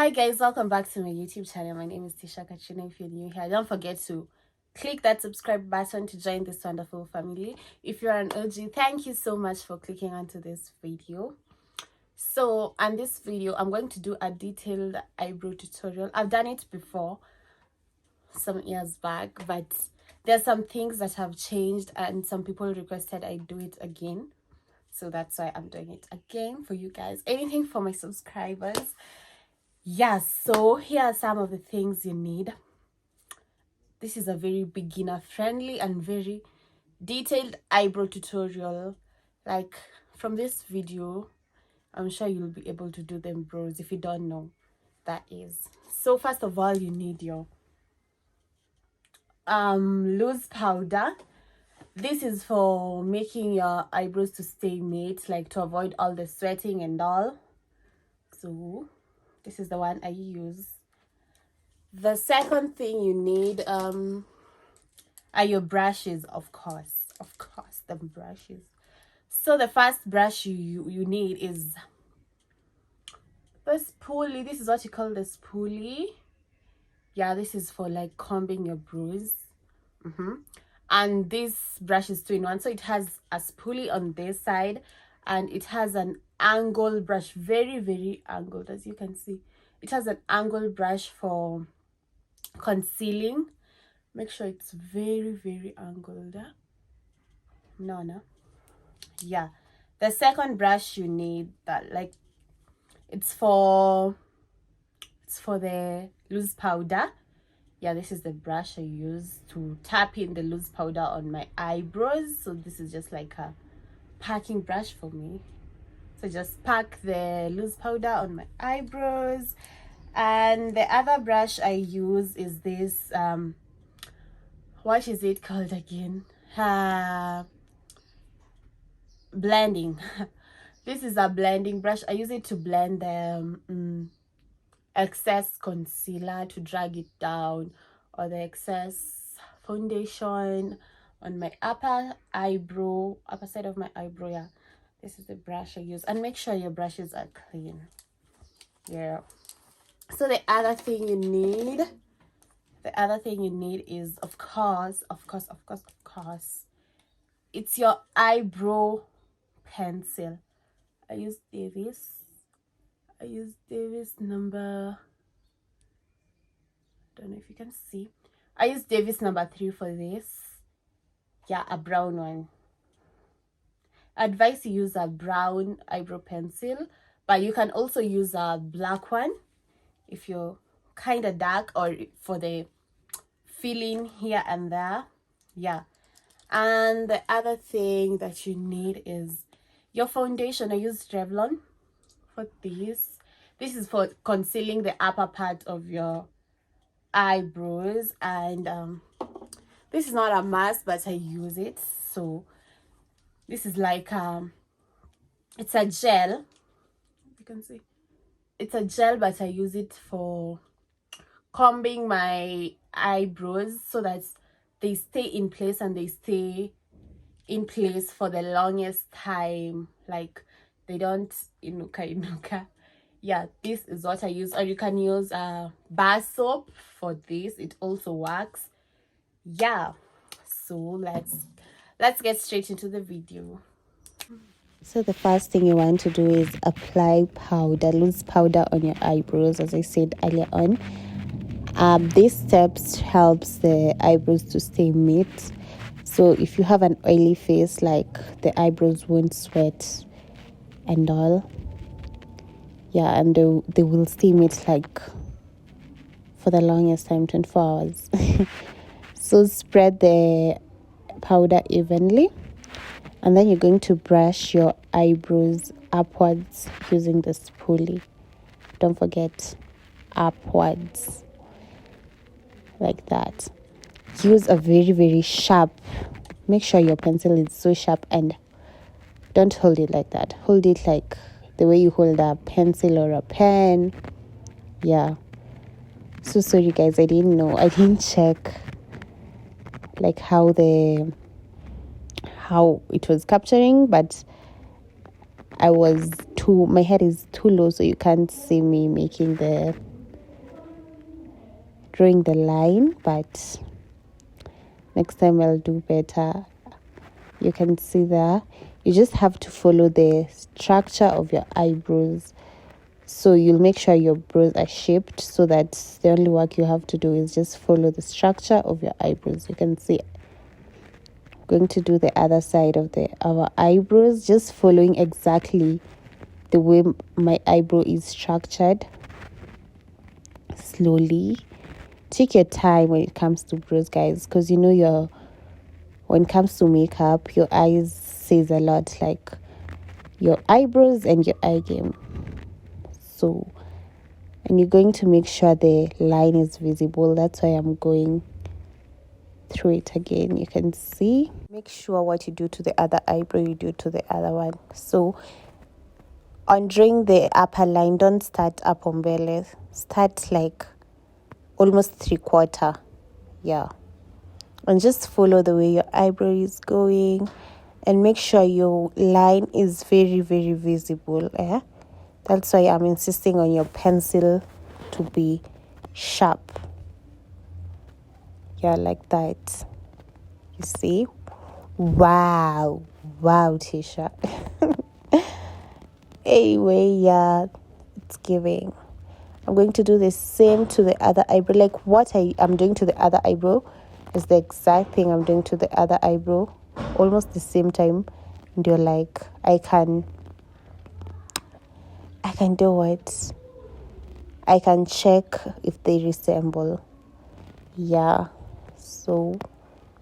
Hi guys, welcome back to my YouTube channel. My name is Tisha Katrina. If you're new here, don't forget to click that subscribe button to join this wonderful family. If you're an OG, thank you so much for clicking onto this video. So on this video, I'm going to do a detailed eyebrow tutorial. I've done it before some years back, but there's some things that have changed and some people requested I do it again. So that's why I'm doing it again for you guys. Anything for my subscribers. Yes, so here are some of the things you need. This is a very beginner friendly and very detailed eyebrow tutorial. Like from this video, I'm sure you'll be able to do them brows if you don't know, that is. So first of all, you need your loose powder. This is for making your eyebrows to stay matte, like to avoid all the sweating and all. So this is the one I use. The second thing you need are your brushes, of course, the brushes. So the first brush you need is the spoolie. This is what you call the spoolie. Yeah, this is for like combing your brows. And this brush is 2-in-1, so it has a spoolie on this side and it has an angle brush, very angled, as you can see. It has an angle brush for concealing. Make sure it's very angled. No, yeah. The second brush you need, that like it's for the loose powder. Yeah, this is the brush I use to tap in the loose powder on my eyebrows. So this is just like a packing brush for me. So just pack the loose powder on my eyebrows. And the other brush I use is this what is it called again? Blending. This is a blending brush. I use it to blend the excess concealer, to drag it down, or the excess foundation on my upper side of my eyebrow. Yeah, this is the brush I use. And make sure your brushes are clean. Yeah. So the other thing you need is of course, it's your eyebrow pencil. I use Davis number, I don't know if you can see. I use Davis number 3 for this. Yeah, a brown one. I advise you use a brown eyebrow pencil, but you can also use a black one if you're kind of dark, or for the filling here and there. Yeah. And the other thing that you need is your foundation. I use Revlon for this. This is for concealing the upper part of your eyebrows, and this is not a must, but I use it. So this is like it's a gel, you can see it's a gel, but I use it for combing my eyebrows so that they stay in place, and they stay in place for the longest time, like they don't inuka. Yeah, this is what I use. Or you can use bar soap for this, it also works. Yeah, so let's get straight into the video. So the first thing you want to do is apply powder, loose powder on your eyebrows, as I said earlier on. These steps helps the eyebrows to stay matte. So if you have an oily face, like the eyebrows won't sweat and all. Yeah, and they will stay matte like for the longest time, 24 hours. So spread the powder evenly, and then you're going to brush your eyebrows upwards using the spoolie. Don't forget, upwards, like that. Use a very sharp, make sure your pencil is so sharp, and don't hold it like that. Hold it like the way you hold a pencil or a pen. Yeah, so sorry guys, I didn't check like how it was capturing, but my head is too low, so you can't see me making the drawing the line, but next time I'll do better. You can see there, you just have to follow the structure of your eyebrows. So you'll make sure your brows are shaped, so that the only work you have to do is just follow the structure of your eyebrows. You can see I'm going to do the other side of our eyebrows, just following exactly the way my eyebrow is structured. Slowly. Take your time when it comes to brows, guys, because you know when it comes to makeup, your eyes says a lot, like your eyebrows and your eye game. So, and you're going to make sure the line is visible. That's why I'm going through it again. You can see. Make sure what you do to the other eyebrow, you do to the other one. So, on drawing the upper line, don't start up on belly. Start like almost 3/4. Yeah. And just follow the way your eyebrow is going. And make sure your line is very, very visible. That's why I'm insisting on your pencil to be sharp. Yeah, like that. You see? Wow, Tisha. Anyway, yeah, it's giving. I'm going to do the same to the other eyebrow. Like what I'm doing to the other eyebrow is the exact thing I'm doing to the other eyebrow. Almost the same time. And you're like, I can do what? I can check if they resemble. Yeah. So,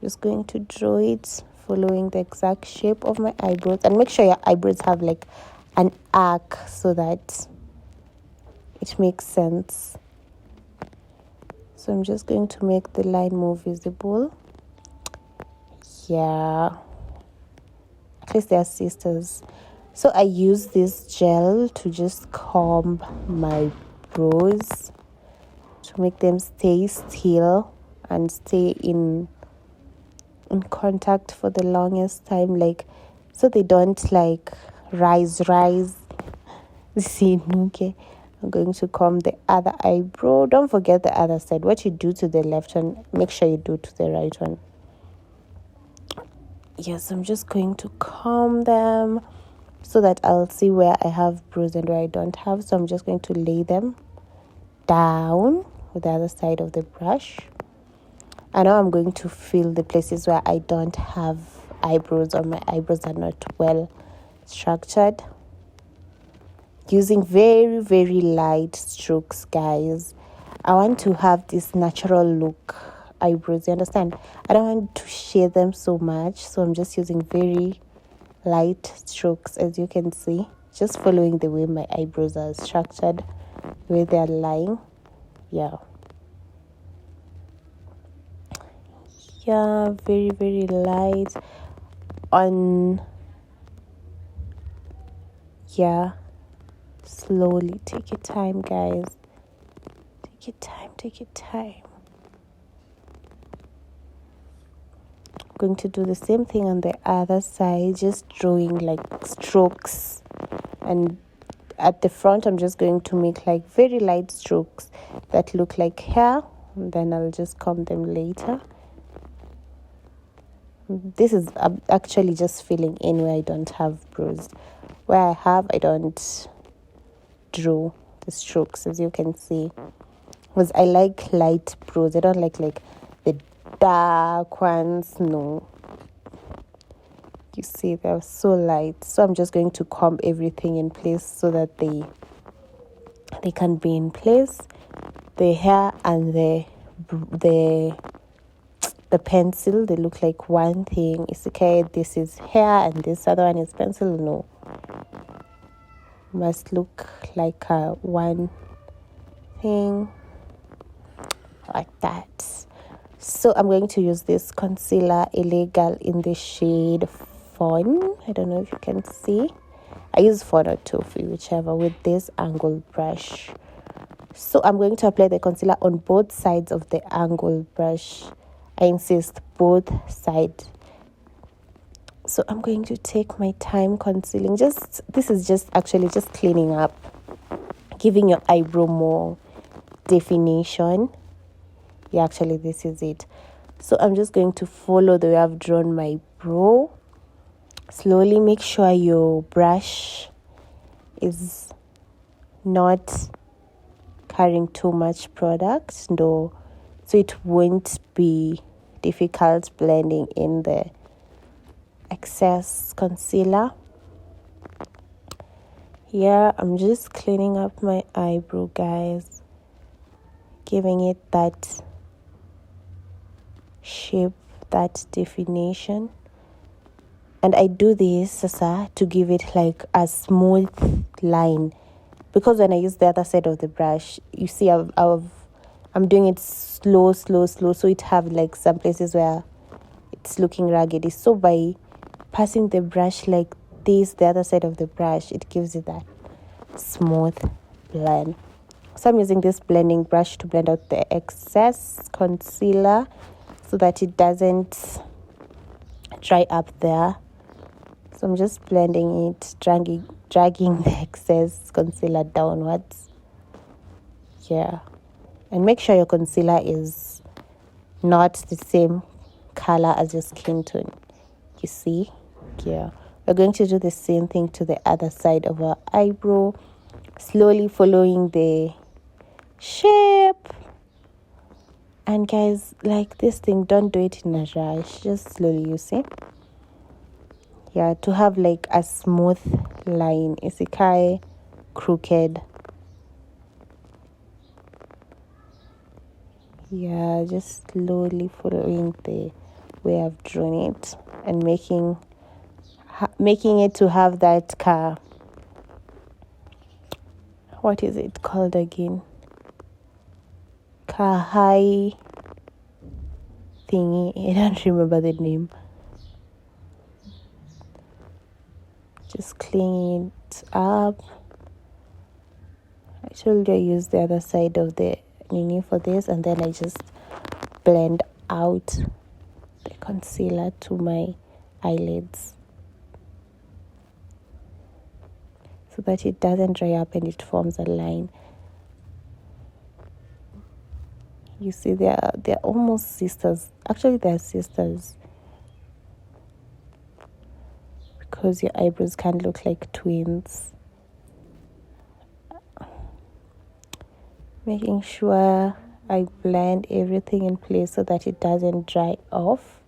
just going to draw it following the exact shape of my eyebrows. And make sure your eyebrows have like an arc so that it makes sense. So, I'm just going to make the line more visible. Yeah. At least they are sisters. So I use this gel to just comb my brows to make them stay still and stay in contact for the longest time, like so they don't like rise. See, okay. I'm going to comb the other eyebrow. Don't forget the other side. What you do to the left one, make sure you do to the right one. Yes, I'm just going to comb them so that I'll see where I have brows and where I don't have. So I'm just going to lay them down with the other side of the brush. And now I'm going to fill the places where I don't have eyebrows or my eyebrows are not well structured. Using very, very light strokes, guys. I want to have this natural look eyebrows, you understand? I don't want to shade them so much, so I'm just using very light strokes, as you can see, just following the way my eyebrows are structured, the way they're lying. Yeah, very, very light on. Yeah, slowly. Take your time, guys. Take your time. I'm going to do the same thing on the other side, just drawing like strokes. And at the front, I'm just going to make like very light strokes that look like hair. And then I'll just comb them later. This is actually just filling in where I don't have brows. Where I have, I don't draw the strokes, as you can see. Because I like light brows. I don't like the dark ones. No. You see, they're so light. So I'm just going to comb everything in place so that they can be in place. The hair and the pencil, they look like one thing. It's okay, this is hair and this other one is pencil. No. Must look like one thing. Like that. So I'm going to use this concealer illegal in the shade Fawn. I don't know if you can see. I use Fawn or Toffee, whichever, with this angled brush. So I'm going to apply the concealer on both sides of the angled brush. I insist, both sides. So I'm going to take my time concealing. This is just actually just cleaning up, giving your eyebrow more definition. Yeah, actually this is it. So I'm just going to follow the way I've drawn my brow. Slowly make sure your brush is not carrying too much product, no, so it won't be difficult blending in the excess concealer. Here I'm just cleaning up my eyebrow, guys, giving it that shape, that definition. And I do this, Sasa, to give it like a smooth line, because when I use the other side of the brush, you see I'm doing it slow, so it have like some places where it's looking raggedy. So by passing the brush like this, the other side of the brush, it gives it that smooth blend. So I'm using this blending brush to blend out the excess concealer so that it doesn't dry up there. So I'm just blending it, dragging the excess concealer downwards. Yeah. And make sure your concealer is not the same color as your skin tone. You see? Yeah. We're going to do the same thing to the other side of our eyebrow, slowly following the shape. And guys, like this thing, don't do it in a rush. Just slowly, you see? Yeah, to have like a smooth line. Isikai crooked. Yeah, just slowly following the way I've drawn it and making it to have that what is it called again? High thingy. I don't remember the name. Just cleaning it up. I told you I use the other side of the nini for this, and then I just blend out the concealer to my eyelids so that it doesn't dry up and it forms a line. You see, they're almost sisters. Actually, they're sisters because your eyebrows can look like twins. Making sure I blend everything in place so that it doesn't dry off.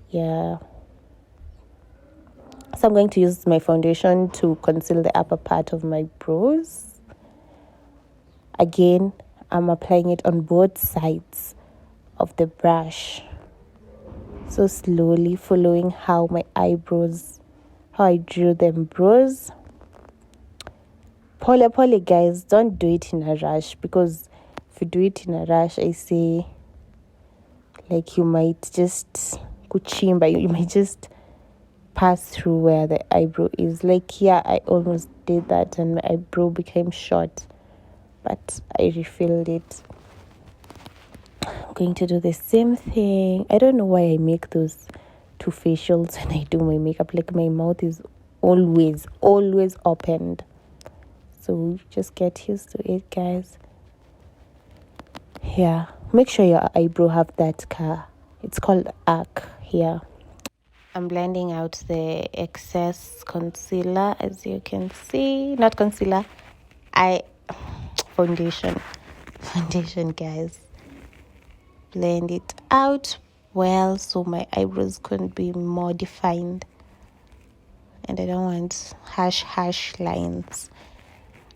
Yeah. So I'm going to use my foundation to conceal the upper part of my brows. Again, I'm applying it on both sides of the brush. So slowly following how I drew them brows. Pole, guys, don't do it in a rush, because if you do it in a rush, I say, like, you might just kuchimba, you might just pass through where the eyebrow is. Like here, I almost did that and my eyebrow became short, but I refilled it. I'm going to do the same thing. I don't know why I make those two facials when I do my makeup. Like, my mouth is always opened. So just get used to it, guys. Yeah, make sure your eyebrow have that it's called arc here. I'm blending out the excess concealer, as you can see. Not concealer, foundation, guys. Blend it out well so my eyebrows couldn't be more defined, and I don't want harsh lines.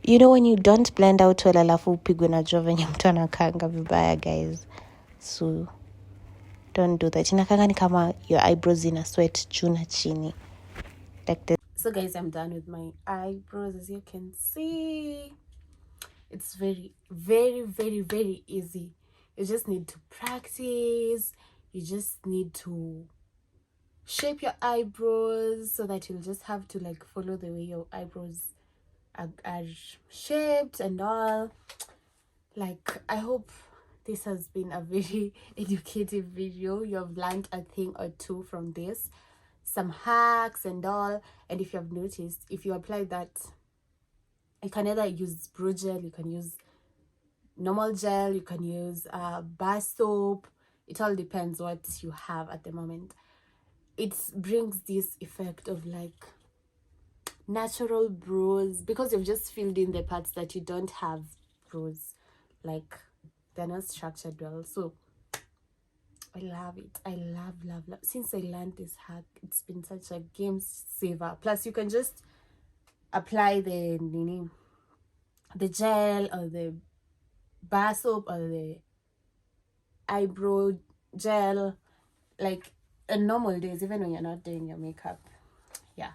You know, when you don't blend out well, alafu upigwe na jua venye mtu anakaanga vibaya, guys. So don't do that. Inakanga ni kama your eyebrows in a sweat juu na chini, like this. So guys, I'm done with my eyebrows. As you can see, it's very easy. You just need to practice. You just need to shape your eyebrows so that you'll just have to like follow the way your eyebrows are shaped and all. Like, I hope this has been a very educative video. You have learned a thing or two from this, some hacks and all. And if you have noticed, if you apply that, you can either use brow gel, you can use normal gel, you can use bar soap. It all depends what you have at the moment. It brings this effect of like natural brows, because you've just filled in the parts that you don't have brows, like they're not structured well. So I love it. I love since I learned this hack, it's been such a game saver. Plus you can just apply the gel or the bar soap or the eyebrow gel like in normal days, even when you're not doing your makeup. Yeah,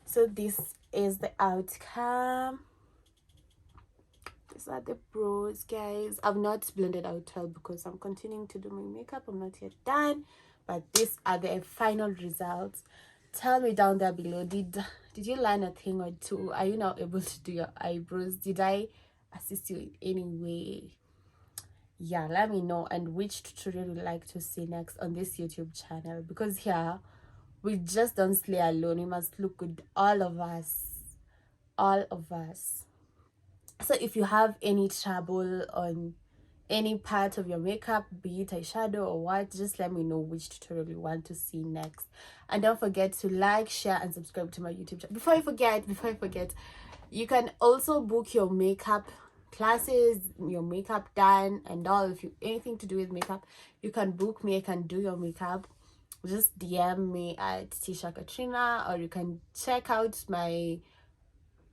so this is the outcome. These are the brows, guys. I've not blended out well because I'm continuing to do my makeup. I'm not yet done, but these are the final results. Tell me down there below, did you learn a thing or two? Are you now able to do your eyebrows? Did I assist you in any way? Yeah, let me know, and which tutorial you'd like to see next on this YouTube channel, because here we just don't slay alone, we must look good, all of us. So if you have any trouble on any part of your makeup, be it eyeshadow or what, just let me know which tutorial you want to see next. And don't forget to like, share and subscribe to my YouTube channel. Before I forget, you can also book your makeup classes, your makeup done and all. If you anything to do with makeup, you can book me. I can do your makeup. Just DM me at Tisha Katrina, or you can check out my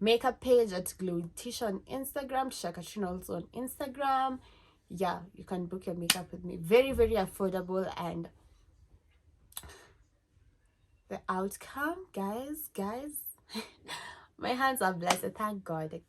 makeup page at Glow Tisha on Instagram, Tisha Katrina also on Instagram. Yeah, you can book your makeup with me. Very affordable. And the outcome, guys my hands are blessed. Thank God.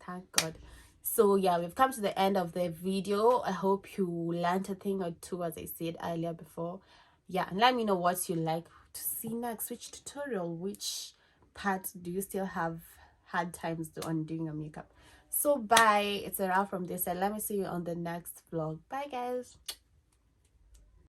So yeah, we've come to the end of the video. I hope you learned a thing or two, as I said earlier before. Yeah, and let me know what you like to see next. Which tutorial, which part do you still have hard times on doing your makeup? So bye, it's a wrap from this side. Let me see you on the next vlog. Bye guys.